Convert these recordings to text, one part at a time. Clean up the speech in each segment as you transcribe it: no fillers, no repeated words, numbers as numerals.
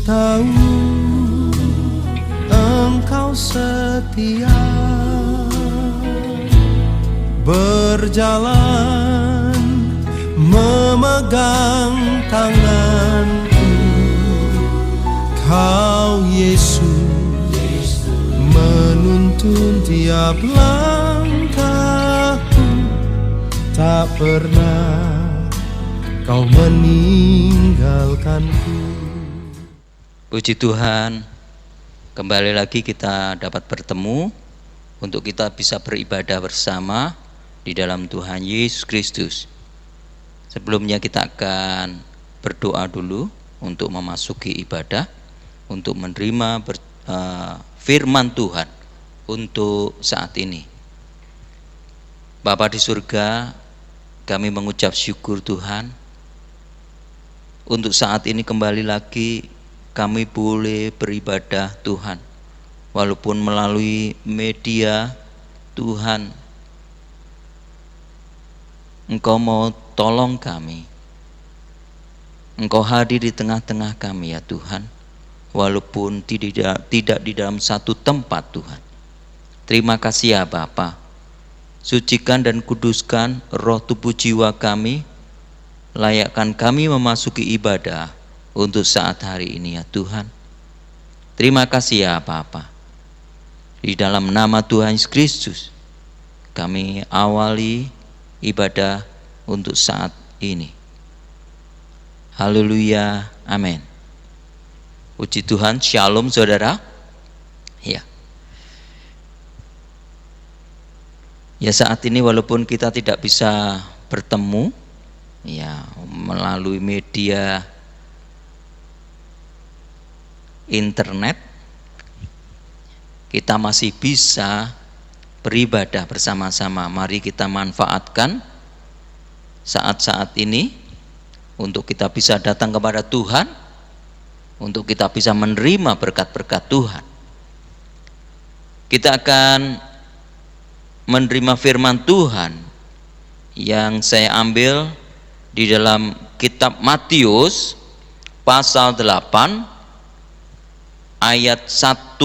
tahu Engkau setia berjalan memegang tanganku. Kau Yesus menuntun tiap langkahku, tak pernah Kau meninggalkanku. Puji Tuhan, kembali lagi kita dapat bertemu untuk kita bisa beribadah bersama di dalam Tuhan Yesus Kristus. Sebelumnya kita akan berdoa dulu untuk memasuki ibadah, untuk menerima firman Tuhan untuk saat ini. Bapa di surga, kami mengucap syukur Tuhan, untuk saat ini kembali lagi kami boleh beribadah Tuhan, walaupun melalui media. Tuhan, Engkau mau tolong kami, Engkau hadir di tengah-tengah kami ya Tuhan, walaupun tidak di dalam satu tempat Tuhan. Terima kasih ya Bapa. Sucikan dan kuduskan roh tubuh jiwa kami, layakkan kami memasuki ibadah untuk saat hari ini ya Tuhan. Terima kasih ya Bapa. Di dalam nama Tuhan Yesus Kristus kami awali ibadah untuk saat ini. Haleluya, amin. Puji Tuhan, shalom saudara. Ya. Ya, saat ini walaupun kita tidak bisa bertemu ya melalui media internet, kita masih bisa beribadah bersama-sama. Mari kita manfaatkan saat-saat ini untuk kita bisa datang kepada Tuhan, untuk kita bisa menerima berkat-berkat Tuhan. Kita akan menerima firman Tuhan yang saya ambil di dalam kitab Matius pasal 8 ayat 1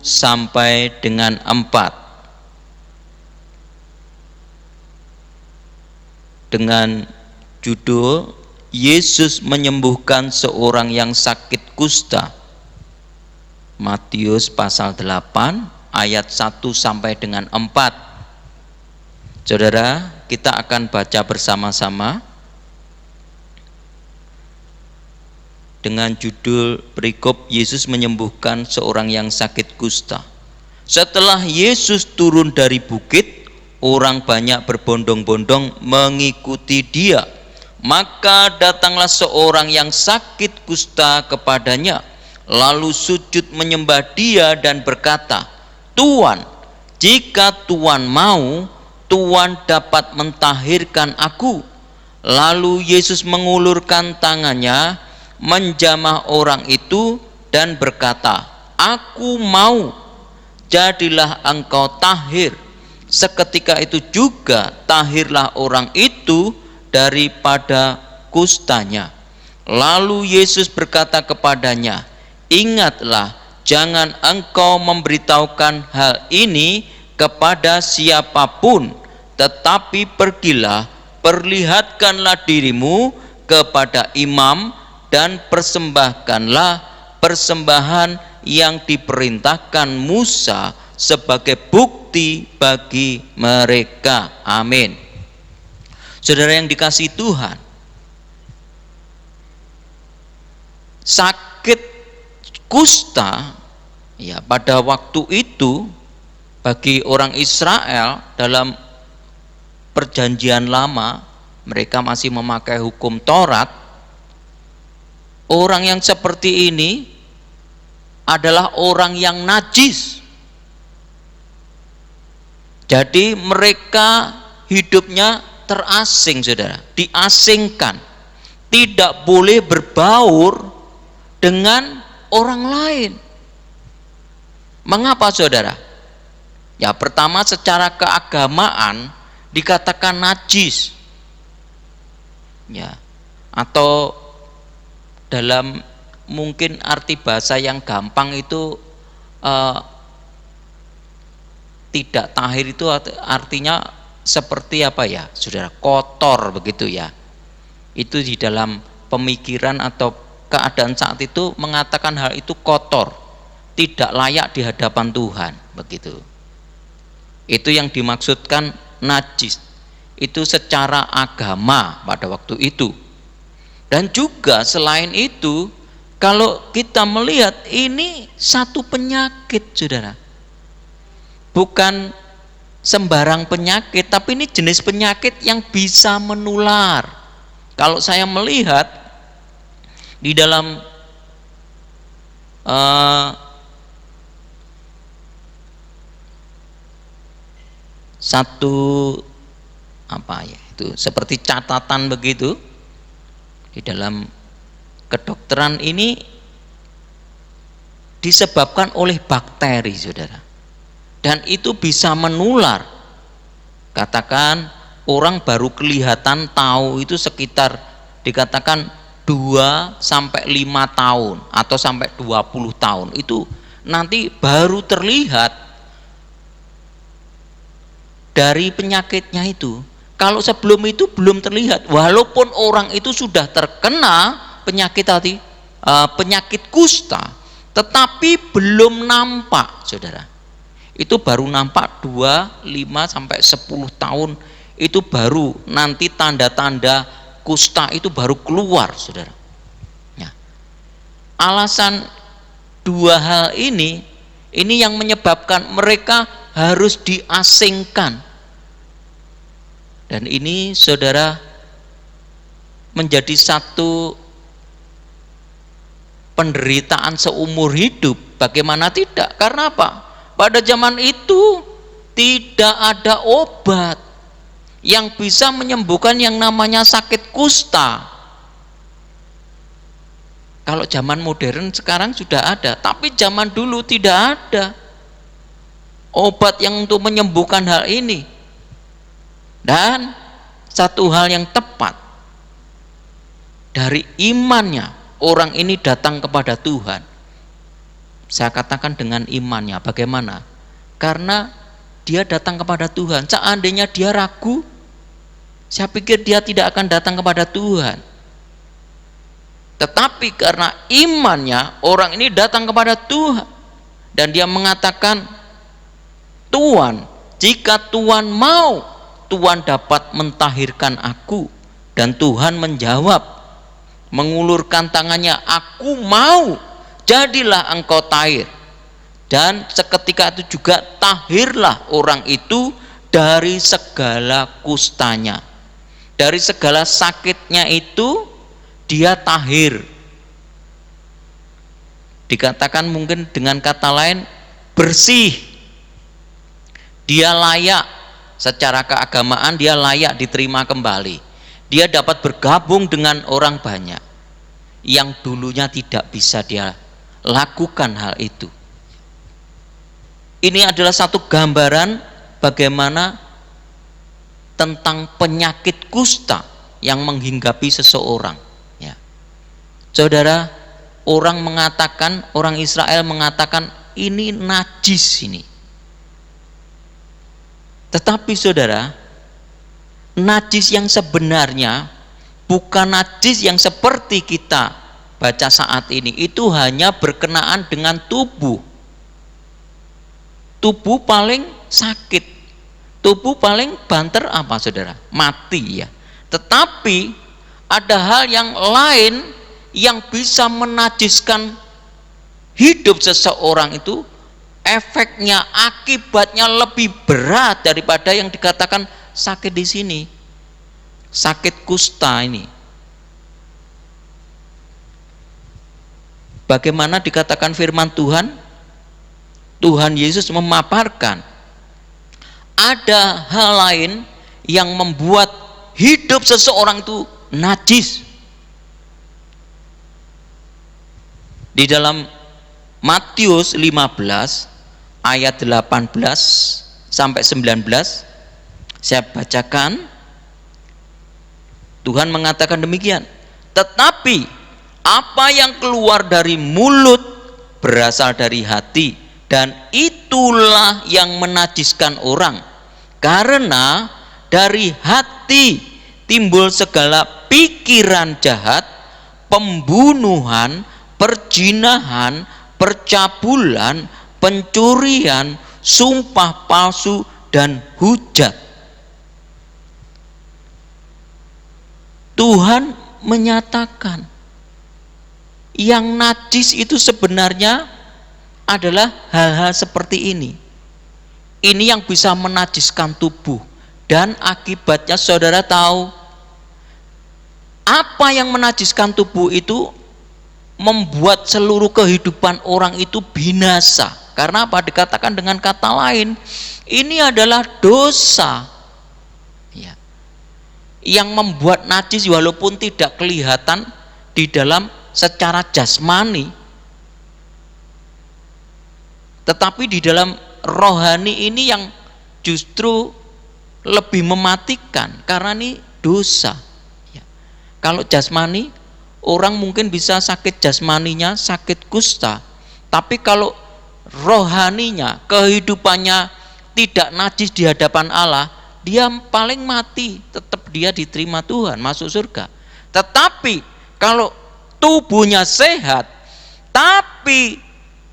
sampai dengan 4 dengan judul Yesus menyembuhkan seorang yang sakit kusta. Matius pasal 8 ayat 1 sampai dengan 4. Saudara, kita akan baca bersama-sama dengan judul perikop Yesus menyembuhkan seorang yang sakit kusta. Setelah Yesus turun dari bukit, orang banyak berbondong-bondong mengikuti dia. Maka datanglah seorang yang sakit kusta kepadanya, lalu sujud menyembah dia dan berkata, "Tuan, jika Tuan mau, Tuan dapat mentahirkan aku." Lalu Yesus mengulurkan tangannya, menjamah orang itu dan berkata, "Aku mau, jadilah engkau tahir." Seketika itu juga tahirlah orang itu daripada kustanya. Lalu Yesus berkata kepadanya, "Ingatlah, jangan engkau memberitahukan hal ini kepada siapapun, tetapi pergilah, perlihatkanlah dirimu kepada imam dan persembahkanlah persembahan yang diperintahkan Musa sebagai bukti bagi mereka." Amin. Saudara yang dikasihi Tuhan, sakit kusta ya pada waktu itu bagi orang Israel dalam perjanjian lama, mereka masih memakai hukum Taurat. Orang yang seperti ini adalah orang yang najis. Jadi mereka hidupnya terasing, saudara, diasingkan, tidak boleh berbaur dengan orang lain. Mengapa saudara? Ya, pertama secara keagamaan dikatakan najis. Ya, atau dalam mungkin arti bahasa yang gampang itu tidak tahir itu artinya seperti apa ya, saudara, kotor begitu ya. Itu di dalam pemikiran atau keadaan saat itu mengatakan hal itu kotor, tidak layak di hadapan Tuhan begitu. Itu yang dimaksudkan najis. Itu secara agama pada waktu itu. Dan juga selain itu, kalau kita melihat ini satu penyakit, saudara. Bukan sembarang penyakit, tapi ini jenis penyakit yang bisa menular. Kalau saya melihat di dalam satu apa ya, itu seperti catatan begitu di dalam kedokteran, ini disebabkan oleh bakteri, saudara. Dan itu bisa menular. Katakan orang baru kelihatan tahu itu sekitar dikatakan 2 sampai 5 tahun atau sampai 20 tahun. Itu nanti baru terlihat dari penyakitnya itu. Kalau sebelum itu belum terlihat, walaupun orang itu sudah terkena penyakit tadi, penyakit kusta, tetapi belum nampak, saudara. Itu baru nampak 2, 5 sampai 10 tahun, itu baru nanti tanda-tanda kusta itu baru keluar, saudara. Ya. Alasan dua hal ini yang menyebabkan mereka harus diasingkan. Dan ini, saudara, menjadi satu penderitaan seumur hidup. Bagaimana tidak? Karena apa? Pada zaman itu tidak ada obat yang bisa menyembuhkan yang namanya sakit kusta. Kalau zaman modern sekarang sudah ada, tapi zaman dulu tidak ada obat yang untuk menyembuhkan hal ini. Dan satu hal yang tepat, dari imannya orang ini datang kepada Tuhan. Saya katakan dengan imannya. Bagaimana? Karena dia datang kepada Tuhan. Seandainya dia ragu, saya pikir dia tidak akan datang kepada Tuhan. Tetapi karena imannya, orang ini datang kepada Tuhan. Dan dia mengatakan, Tuhan, jika Tuhan mau, Tuhan dapat mentahirkan aku. Dan Tuhan menjawab, mengulurkan tangannya, aku mau, jadilah engkau tahir. Dan seketika itu juga tahirlah orang itu dari segala kustanya, dari segala sakitnya itu dia tahir. Dikatakan mungkin dengan kata lain bersih. Dia layak secara keagamaan, dia layak diterima kembali. Dia dapat bergabung dengan orang banyak yang dulunya tidak bisa dia lakukan hal itu. Ini adalah satu gambaran bagaimana tentang penyakit kusta yang menghinggapi seseorang. Ya. Saudara, orang Israel mengatakan ini najis ini. Tetapi saudara, najis yang sebenarnya bukan najis yang seperti kita baca saat ini. Itu hanya berkenaan dengan tubuh. Tubuh paling sakit, tubuh paling banter apa, saudara? Mati ya. Tetapi ada hal yang lain yang bisa menajiskan hidup seseorang itu, efeknya, akibatnya lebih berat daripada yang dikatakan sakit di sini. Sakit kusta ini. Bagaimana dikatakan firman Tuhan? Tuhan Yesus memaparkan ada hal lain yang membuat hidup seseorang itu najis. Di dalam Matius 15 ayat 18 sampai 19 saya bacakan. Tuhan mengatakan demikian, tetapi Apa yang keluar dari mulut berasal dari hati, dan itulah yang menajiskan orang. Karena dari hati timbul segala pikiran jahat, pembunuhan, perzinahan, percabulan, pencurian, sumpah palsu, dan hujat. Tuhan menyatakan yang najis itu sebenarnya adalah hal-hal seperti ini. Ini yang bisa menajiskan tubuh, dan akibatnya saudara tahu apa yang menajiskan tubuh itu membuat seluruh kehidupan orang itu binasa. Karena apa? Dikatakan dengan kata lain, ini adalah dosa ya, yang membuat najis walaupun tidak kelihatan di dalam secara jasmani, tetapi di dalam rohani ini yang justru lebih mematikan, karena ini dosa ya. Kalau jasmani, orang mungkin bisa sakit jasmaninya, sakit kusta, tapi kalau rohaninya, kehidupannya tidak najis di hadapan Allah, dia paling mati, tetap dia diterima Tuhan, masuk surga. Tetapi kalau tubuhnya sehat, tapi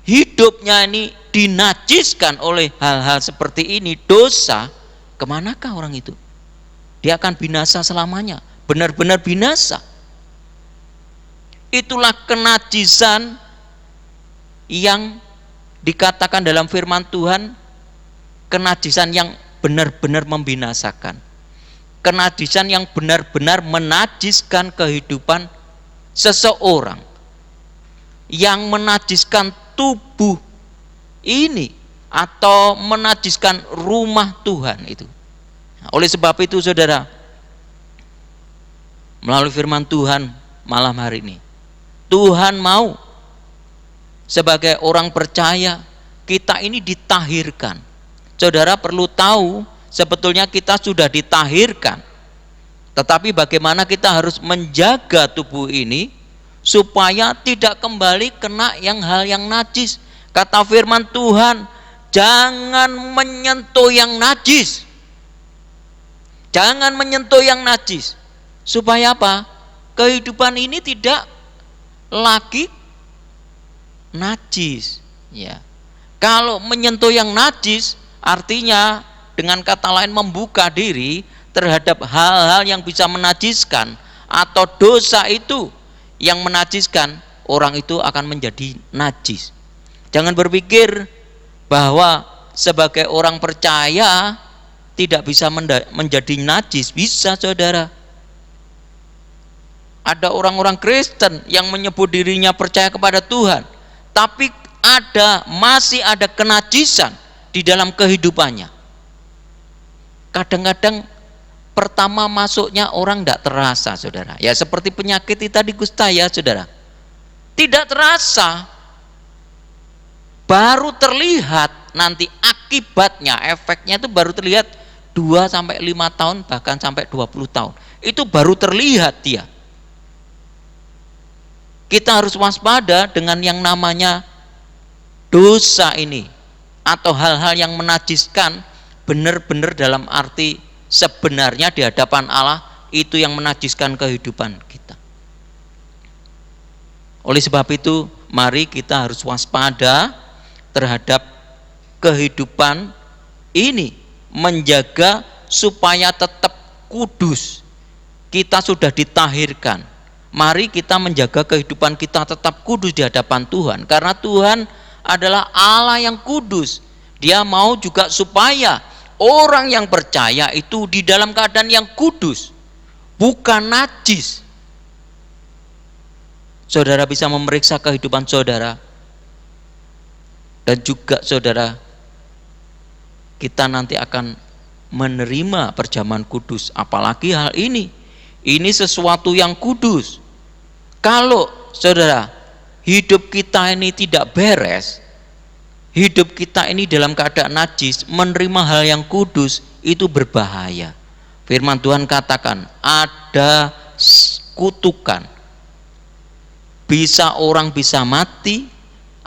hidupnya ini dinajiskan oleh hal-hal seperti ini, dosa, kemanakah orang itu? Dia akan binasa selamanya, benar-benar binasa. Itulah kenajisan yang dikatakan dalam firman Tuhan, kenajisan yang benar-benar membinasakan, kenajisan yang benar-benar menajiskan kehidupan seseorang, yang menajiskan tubuh ini atau menajiskan rumah Tuhan itu. Nah, oleh sebab itu saudara, melalui firman Tuhan malam hari ini, Tuhan mau sebagai orang percaya kita ini ditahirkan. Saudara perlu tahu, sebetulnya kita sudah ditahirkan, tetapi bagaimana kita harus menjaga tubuh ini supaya tidak kembali kena hal yang najis. Kata firman Tuhan, jangan menyentuh yang najis. Jangan menyentuh yang najis. Supaya apa? Kehidupan ini tidak lagi najis ya. Kalau menyentuh yang najis, artinya dengan kata lain membuka diri terhadap hal-hal yang bisa menajiskan, atau dosa itu yang menajiskan, orang itu akan menjadi najis. Jangan berpikir bahwa sebagai orang percaya tidak bisa menjadi najis. Bisa saudara. Ada orang-orang Kristen yang menyebut dirinya percaya kepada Tuhan, tapi masih ada kenajisan di dalam kehidupannya. Kadang-kadang pertama masuknya orang tidak terasa saudara. Ya seperti penyakit itu tadi kusta ya saudara. Tidak terasa, baru terlihat nanti akibatnya, efeknya itu baru terlihat 2-5 tahun, bahkan sampai 20 tahun. Itu baru terlihat dia. Kita harus waspada dengan yang namanya dosa ini, atau hal-hal yang menajiskan, benar-benar dalam arti sebenarnya di hadapan Allah itu yang menajiskan kehidupan kita. Oleh sebab itu, mari kita harus waspada terhadap kehidupan ini, menjaga supaya tetap kudus. Kita sudah ditahirkan. Mari kita menjaga kehidupan kita tetap kudus di hadapan Tuhan, karena Tuhan adalah Allah yang kudus. Dia mau juga supaya orang yang percaya itu di dalam keadaan yang kudus, bukan najis. Saudara bisa memeriksa kehidupan saudara, dan juga saudara, kita nanti akan menerima perjamuan kudus. Apalagi hal ini sesuatu yang kudus. Kalau saudara, hidup kita ini tidak beres, hidup kita ini dalam keadaan najis, menerima hal yang kudus, itu berbahaya. Firman Tuhan katakan ada kutukan orang bisa mati.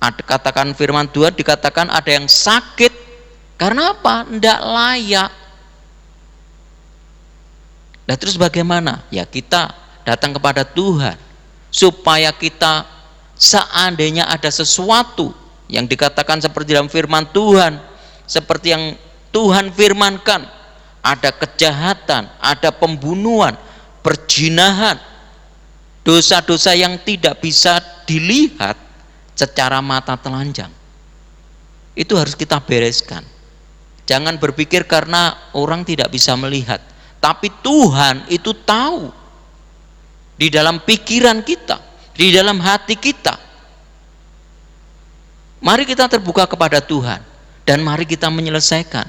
Ada katakan firman Tuhan dikatakan ada yang sakit. Karena apa? Tidak layak. Nah terus bagaimana? Ya kita datang kepada Tuhan supaya kita seandainya ada sesuatu yang dikatakan seperti dalam firman Tuhan, seperti yang Tuhan firmankan, ada kejahatan, ada pembunuhan, perzinahan, dosa-dosa yang tidak bisa dilihat secara mata telanjang, itu harus kita bereskan. Jangan berpikir karena orang tidak bisa melihat, tapi Tuhan itu tahu di dalam pikiran kita, di dalam hati kita. Mari kita terbuka kepada Tuhan dan mari kita menyelesaikan.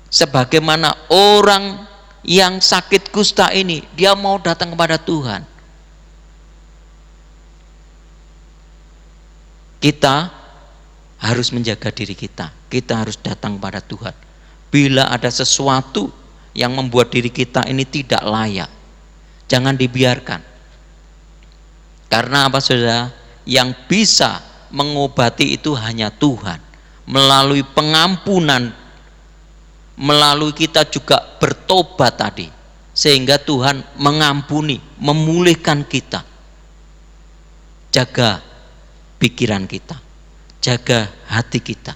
Sebagaimana orang yang sakit kusta ini, dia mau datang kepada Tuhan. Kita harus menjaga diri kita. Kita harus datang kepada Tuhan. Bila ada sesuatu yang membuat diri kita ini tidak layak, jangan dibiarkan. Karena apa saudara? Yang bisa mengobati itu hanya Tuhan. Melalui pengampunan, melalui kita juga bertobat tadi, sehingga Tuhan mengampuni, memulihkan kita. Jaga pikiran kita, jaga hati kita,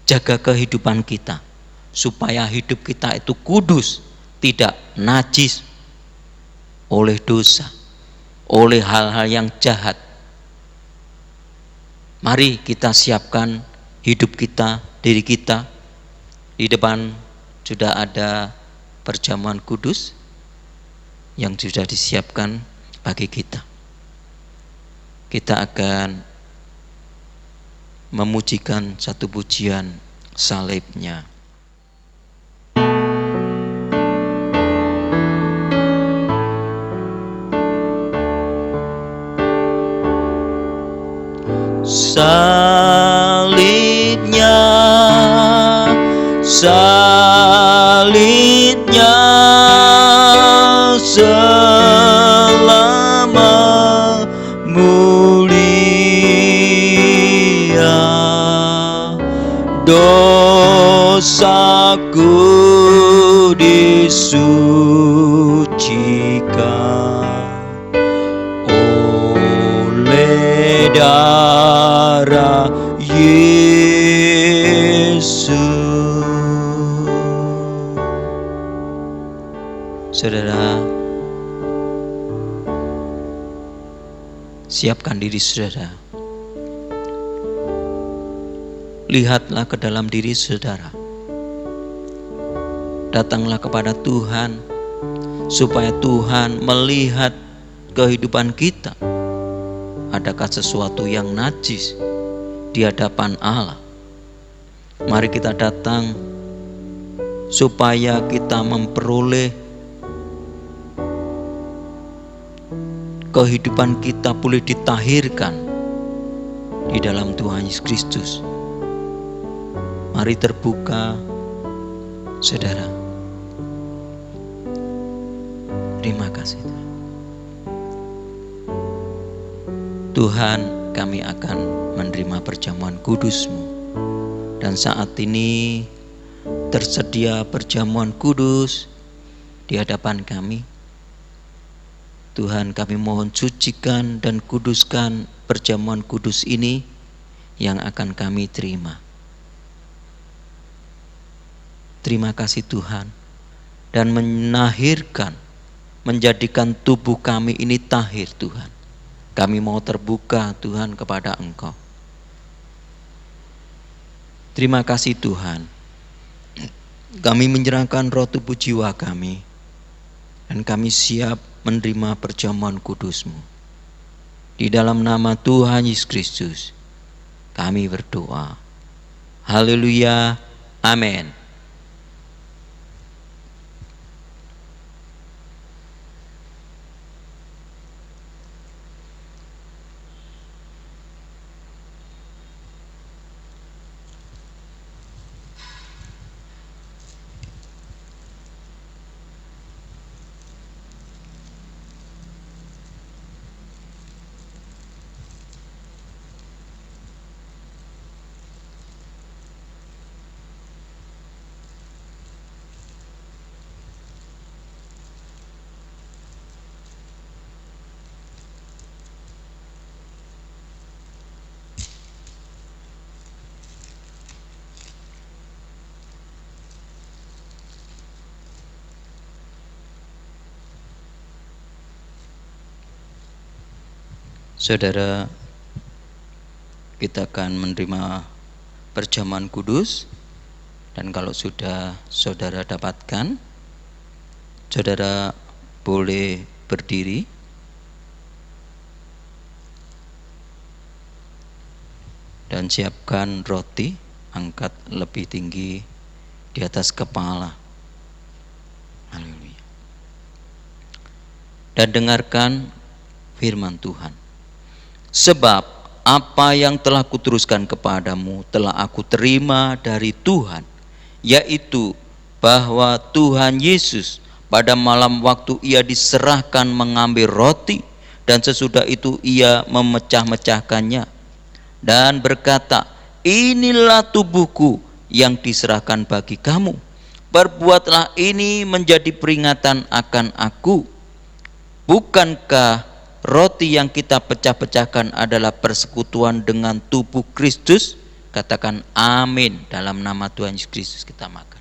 jaga kehidupan kita, supaya hidup kita itu kudus, tidak najis oleh dosa, oleh hal-hal yang jahat. Mari kita siapkan hidup kita, diri kita. Di depan sudah ada perjamuan kudus yang sudah disiapkan bagi kita. Kita akan memujikan satu pujian salibnya. Salibnya, salibnya selama mulia, dosaku disucikan oleh darah Yesus. Saudara, siapkan diri saudara. Lihatlah ke dalam diri saudara. Datanglah kepada Tuhan supaya Tuhan melihat kehidupan kita. Adakah sesuatu yang najis di hadapan Allah? Mari kita datang supaya kita memperoleh kehidupan kita boleh ditahirkan di dalam Tuhan Yesus Kristus. Mari terbuka, saudara. Terima kasih Tuhan, kami akan menerima perjamuan kudus-Mu. Dan saat ini tersedia perjamuan kudus di hadapan kami. Tuhan, kami mohon sucikan dan kuduskan perjamuan kudus ini yang akan kami terima. Terima kasih Tuhan, dan menahirkan, menjadikan tubuh kami ini tahir Tuhan. Kami mau terbuka Tuhan kepada Engkau. Terima kasih Tuhan, kami menyerahkan roh tubuh jiwa kami, dan kami siap menerima perjamuan kudus-Mu. Di dalam nama Tuhan Yesus Kristus kami berdoa. Haleluya, amin. Saudara, kita akan menerima perjamuan kudus, dan kalau sudah saudara dapatkan, saudara boleh berdiri dan siapkan roti, angkat lebih tinggi di atas kepala. Haleluya. Dan dengarkan firman Tuhan. Sebab apa yang telah kuteruskan kepadamu telah aku terima dari Tuhan, yaitu bahwa Tuhan Yesus pada malam waktu ia diserahkan mengambil roti, dan sesudah itu ia memecah-mecahkannya dan berkata, inilah tubuhku yang diserahkan bagi kamu. Perbuatlah ini menjadi peringatan akan aku. Bukankah roti yang kita pecah-pecahkan adalah persekutuan dengan tubuh Kristus? Katakan amin. Dalam nama Tuhan Yesus Kristus kita makan.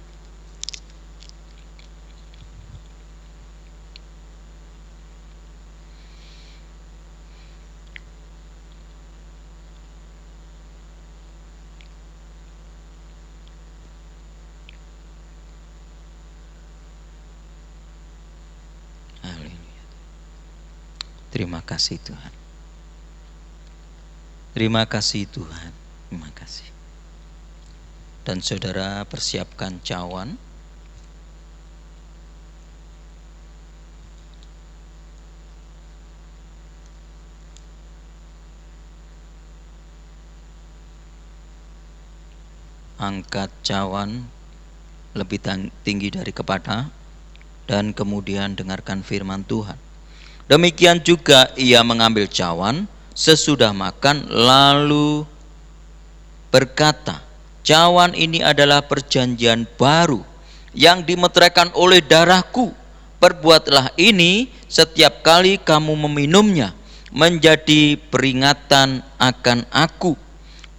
Terima kasih Tuhan. Terima kasih Tuhan. Terima kasih. Dan saudara persiapkan cawan. Angkat cawan lebih tinggi dari kepala, dan kemudian dengarkan firman Tuhan. Demikian juga ia mengambil cawan sesudah makan, lalu berkata, cawan ini adalah perjanjian baru yang dimeteraikan oleh darahku. Perbuatlah ini setiap kali kamu meminumnya, menjadi peringatan akan aku.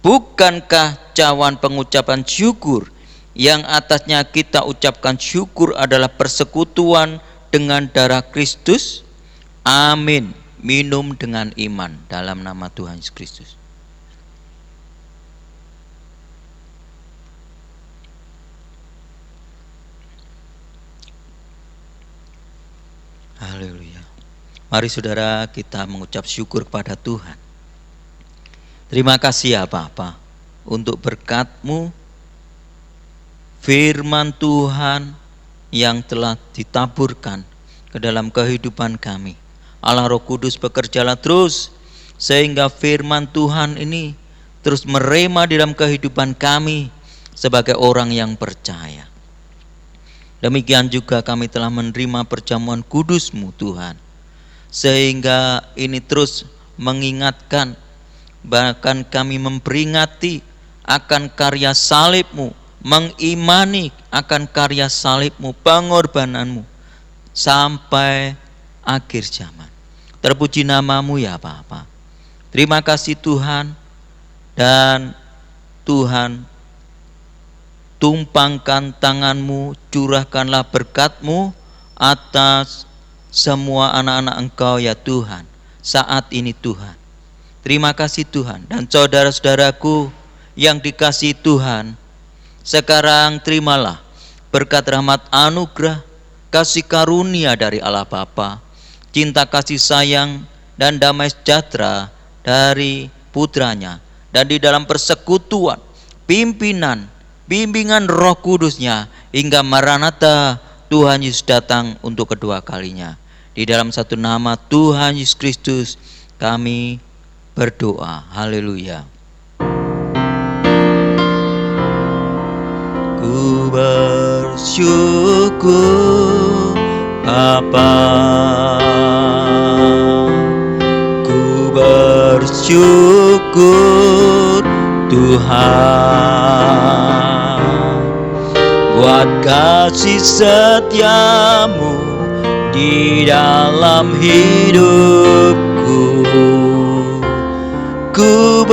Bukankah cawan pengucapan syukur yang atasnya kita ucapkan syukur adalah persekutuan dengan darah Kristus? Amin. Minum dengan iman dalam nama Tuhan Yesus Kristus. Haleluya. Mari saudara kita mengucap syukur kepada Tuhan. Terima kasih ya Bapa untuk berkat-Mu, firman Tuhan yang telah ditaburkan ke dalam kehidupan kami. Allah Roh Kudus bekerjalah terus sehingga firman Tuhan ini terus merema di dalam kehidupan kami sebagai orang yang percaya. Demikian juga kami telah menerima perjamuan kudus-Mu Tuhan, sehingga ini terus mengingatkan, bahkan kami memperingati akan karya salib-Mu, mengimani akan karya salib-Mu, pengorbanan-Mu sampai akhir zaman. Terpuji nama-Mu ya Bapa. Terima kasih Tuhan, dan Tuhan tumpangkan tangan-Mu, curahkanlah berkat-Mu atas semua anak-anak Engkau ya Tuhan saat ini Tuhan. Terima kasih Tuhan. Dan saudara-saudaraku yang dikasihi Tuhan, sekarang terimalah berkat rahmat anugerah, kasih karunia dari Allah Bapa, cinta kasih sayang dan damai sejahtera dari putranya, dan di dalam persekutuan pimpinan bimbingan Roh Kudusnya hingga Maranatha Tuhan Yesus datang untuk kedua kalinya. Di dalam satu nama Tuhan Yesus Kristus kami berdoa. Haleluya. Ku bersyukur Bapa, ku bersyukur Tuhan buat kasih setia-Mu di dalam hidupku. Ku